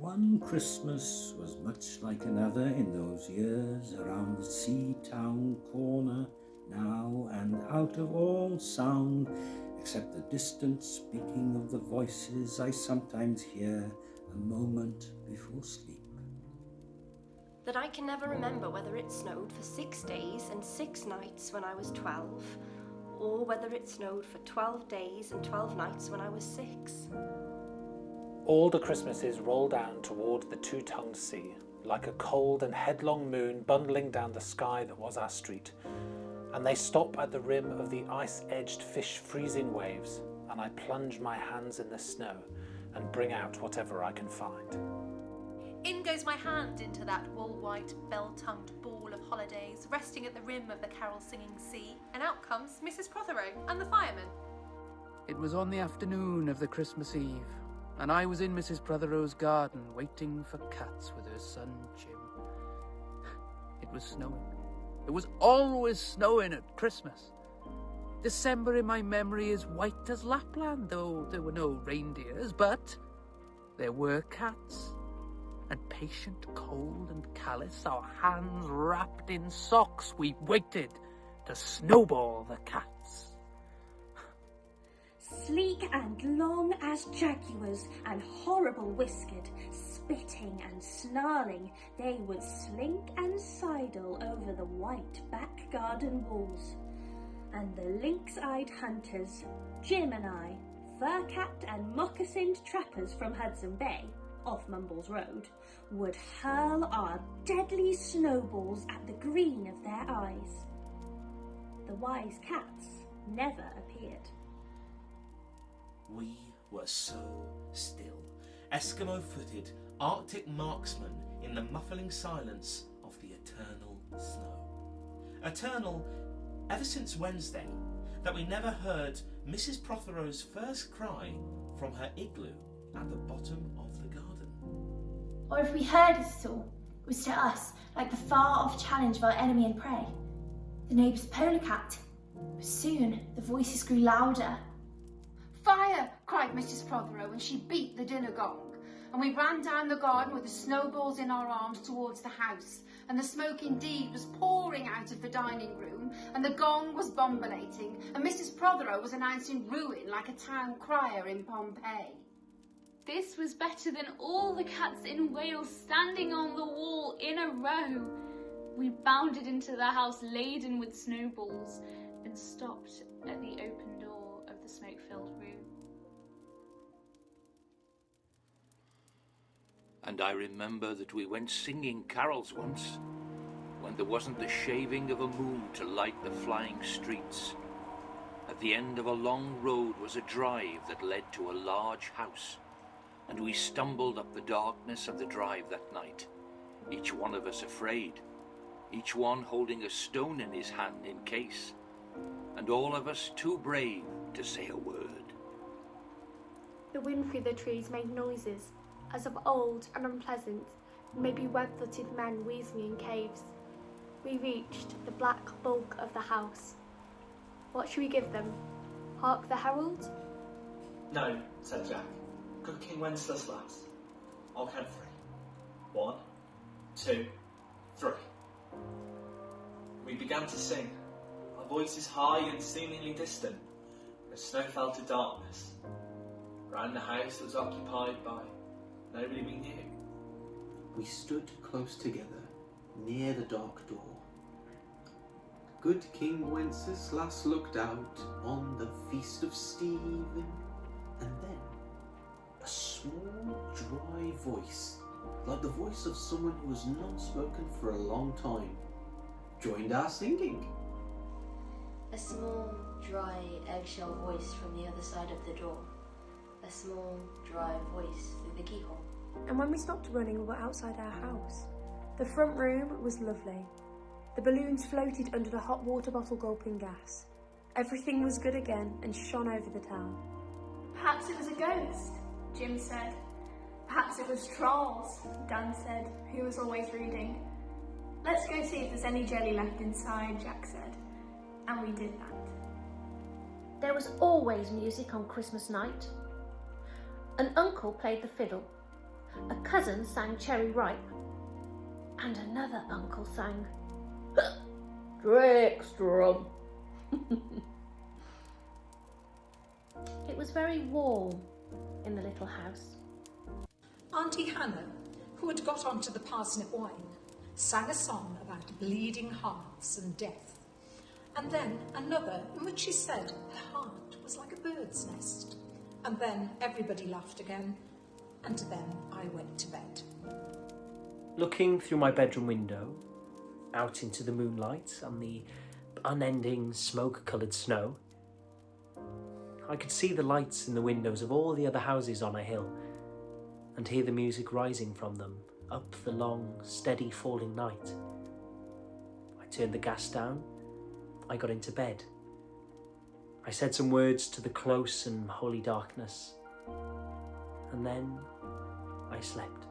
One Christmas was much like another in those years around the sea town corner, now and out of all sound, except the distant speaking of the voices I sometimes hear a moment before sleep. That I can never remember whether it snowed for 6 days and 6 nights when I was 12, or whether it snowed for 12 days and 12 nights when I was 6. All the Christmases roll down toward the two-tongued sea, like a cold and headlong moon bundling down the sky that was our street, and they stop at the rim of the ice-edged fish-freezing waves, and I plunge my hands in the snow and bring out whatever I can find. In goes my hand into that wool-white, bell-tongued ball of holidays resting at the rim of the carol-singing sea, and out comes Mrs. Prothero and the fireman. It was on the afternoon of the Christmas Eve, and I was in Mrs. Prothero's garden waiting for cats with her son Jim. It was snowing. It was always snowing at Christmas. December in my memory is white as Lapland, though there were no reindeers, but there were cats. And patient, cold and callous, our hands wrapped in socks, we waited to snowball the cats. Sleek and long as jaguars and horrible whiskered, spitting and snarling, they would slink and sidle over the white back garden walls. And the lynx-eyed hunters, Jim and I, fur-capped and moccasined trappers from Hudson Bay, off Mumbles Road, would hurl our deadly snowballs at the green of their eyes. The wise cats never appeared. We were so still, Eskimo-footed Arctic marksmen in the muffling silence of the eternal snow. Eternal ever since Wednesday, that we never heard Mrs. Prothero's first cry from her igloo at the bottom of the garden. Or if we heard it at all, it was to us like the far-off challenge of our enemy and prey, the neighbour's polar cat. But soon the voices grew louder. "Fire!" cried Mrs. Prothero, and she beat the dinner gong. And we ran down the garden with the snowballs in our arms towards the house, and the smoke indeed was pouring out of the dining room, and the gong was bombulating, and Mrs. Prothero was announcing ruin like a town crier in Pompeii. This was better than all the cats in Wales standing on the wall in a row. We bounded into the house laden with snowballs and stopped at the open door of the smoke-filled room. And I remember that we went singing carols once, when there wasn't the shaving of a moon to light the flying streets. At the end of a long road was a drive that led to a large house, and we stumbled up the darkness of the drive that night, each one of us afraid, each one holding a stone in his hand in case, and all of us too brave to say a word. The wind through the trees made noises, as of old and unpleasant, maybe web-footed men wheezing in caves. We reached the black bulk of the house. What should we give them? Hark the herald? No, said Jack. Good King Wenceslas. I'll count 3. 1, 2, 3. We began to sing, our voices high and seemingly distant, as snow fell to darkness. Round the house that was occupied by nobody we knew. We stood close together, near the dark door. Good King Wenceslas looked out on the feast of Stephen, and then a small, dry voice, like the voice of someone who has not spoken for a long time, joined our singing. A small, dry, eggshell voice from the other side of the door. A small, dry voice through the keyhole. And when we stopped running, we were outside our house. The front room was lovely. The balloons floated under the hot water bottle gulping gas. Everything was good again and shone over the town. Perhaps it was a ghost, Jim said. Perhaps it was trolls, Dan said, who was always reading. Let's go see if there's any jelly left inside, Jack said. And we did that. There was always music on Christmas night. An uncle played the fiddle, A cousin sang Cherry Ripe, and another uncle sang Drake's Drum. It was very warm in the little house. Auntie Hannah, who had got onto the parsnip wine, sang a song about bleeding hearts and death, and then another in which she said her heart was like a bird's nest, and then everybody laughed again, and then I went to bed. Looking through my bedroom window, out into the moonlight and the unending smoke-coloured snow, I could see the lights in the windows of all the other houses on a hill, and hear the music rising from them up the long, steady falling night. I turned the gas down. I got into bed. I said some words to the close and holy darkness, and then I slept.